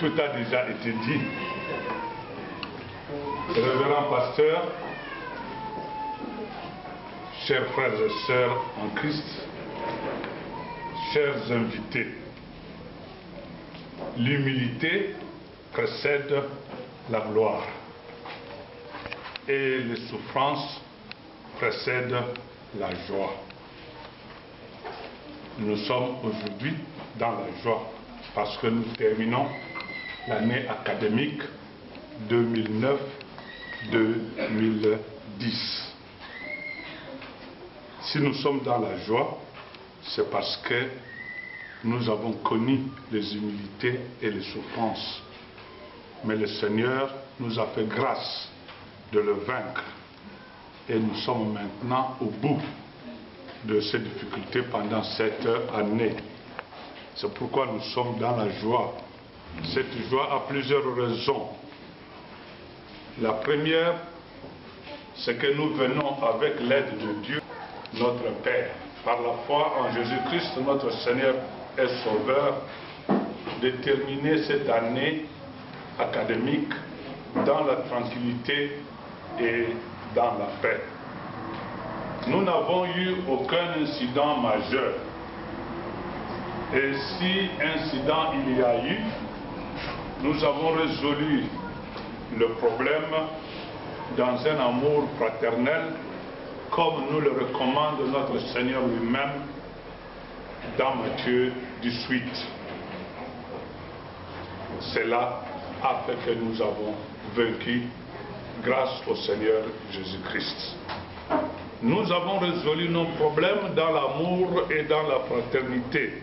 tout a déjà été dit. Révérend pasteur, chers frères et sœurs en Christ, chers invités, l'humilité précède la gloire et les souffrances précèdent la joie. Nous sommes aujourd'hui dans la joie parce que nous terminons l'année académique 2009-2010. Si nous sommes dans la joie, c'est parce que nous avons connu les humilités et les souffrances. Mais le Seigneur nous a fait grâce de le vaincre. Et nous sommes maintenant au bout de ces difficultés pendant cette année. C'est pourquoi nous sommes dans la joie. Cette joie a plusieurs raisons. La première, c'est que nous venons avec l'aide de Dieu, notre Père, par la foi en Jésus-Christ, notre Seigneur et Sauveur, de terminer cette année académique dans la tranquillité et dans la paix. Nous n'avons eu aucun incident majeur. Et si incident il y a eu, nous avons résolu le problème dans un amour fraternel, comme nous le recommande notre Seigneur lui-même dans Matthieu 18. Cela a fait que nous avons vaincu grâce au Seigneur Jésus-Christ. Nous avons résolu nos problèmes dans l'amour et dans la fraternité,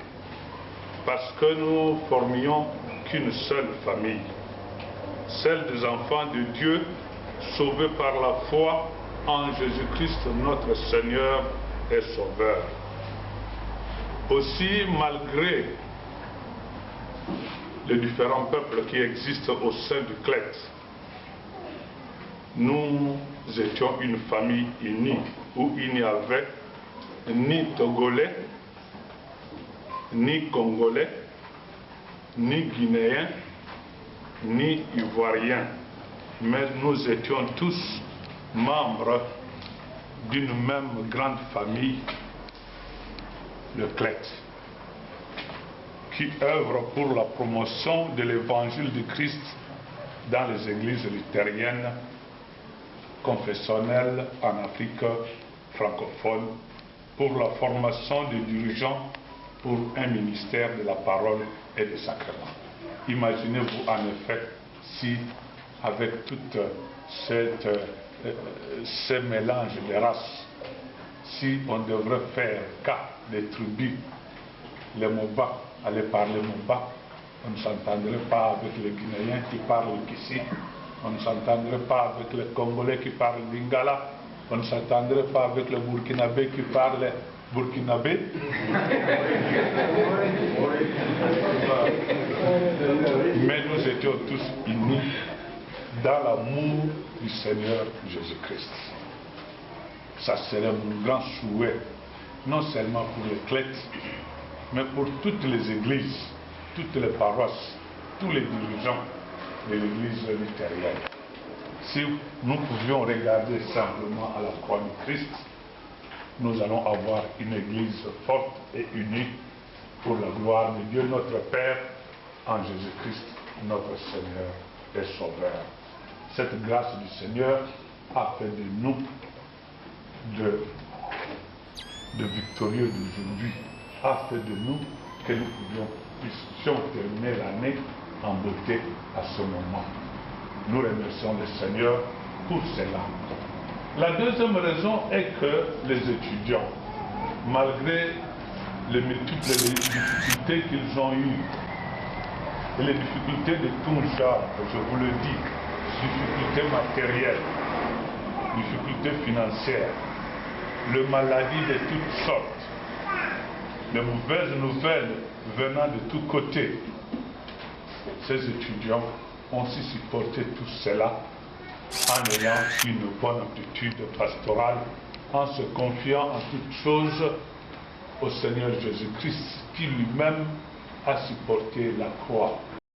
parce que nous formions qu'une seule famille, celle des enfants de Dieu, sauvés par la foi en Jésus-Christ notre Seigneur et Sauveur. Aussi, malgré les différents peuples qui existent au sein du Clet, nous étions une famille unie, où il n'y avait ni Togolais, ni Congolais, ni Guinéens, ni Ivoiriens, mais nous étions tous membres d'une même grande famille, le Clet, qui œuvre pour la promotion de l'évangile de Christ dans les églises luthériennes, confessionnelles en Afrique francophone, pour la formation des dirigeants pour un ministère de la parole et des sacrements. Imaginez-vous en effet si, avec tout ce mélange de races, si on devrait faire cas des tribus, les Moba allaient parler Moba, on ne s'entendrait pas avec les Guinéens qui parlent Kissi, on ne s'entendrait pas avec les Congolais qui parlent Lingala, on ne s'entendrait pas avec les Burkinabés qui parlent burkinabé. Mais nous étions tous unis dans l'amour du Seigneur Jésus-Christ. Ça serait mon grand souhait, non seulement pour les Clet, mais pour toutes les églises, toutes les paroisses, tous les dirigeants de l'église luthérienne. Si nous pouvions regarder simplement à la croix du Christ, nous allons avoir une église forte et unie pour la gloire de Dieu notre Père en Jésus-Christ notre Seigneur et Sauveur. Cette grâce du Seigneur a fait de nous de victorieux d'aujourd'hui, a fait de nous que nous puissions terminer l'année en beauté à ce moment. Nous remercions le Seigneur pour cela. La deuxième raison est que les étudiants, malgré les multiples difficultés qu'ils ont eues, et les difficultés de tout genre, je vous le dis, difficultés matérielles, difficultés financières, les maladies de toutes sortes, les mauvaises nouvelles venant de tous côtés, ces étudiants ont su supporter tout cela en ayant une bonne aptitude pastorale, en se confiant en toutes choses au Seigneur Jésus-Christ, qui lui-même a supporté la croix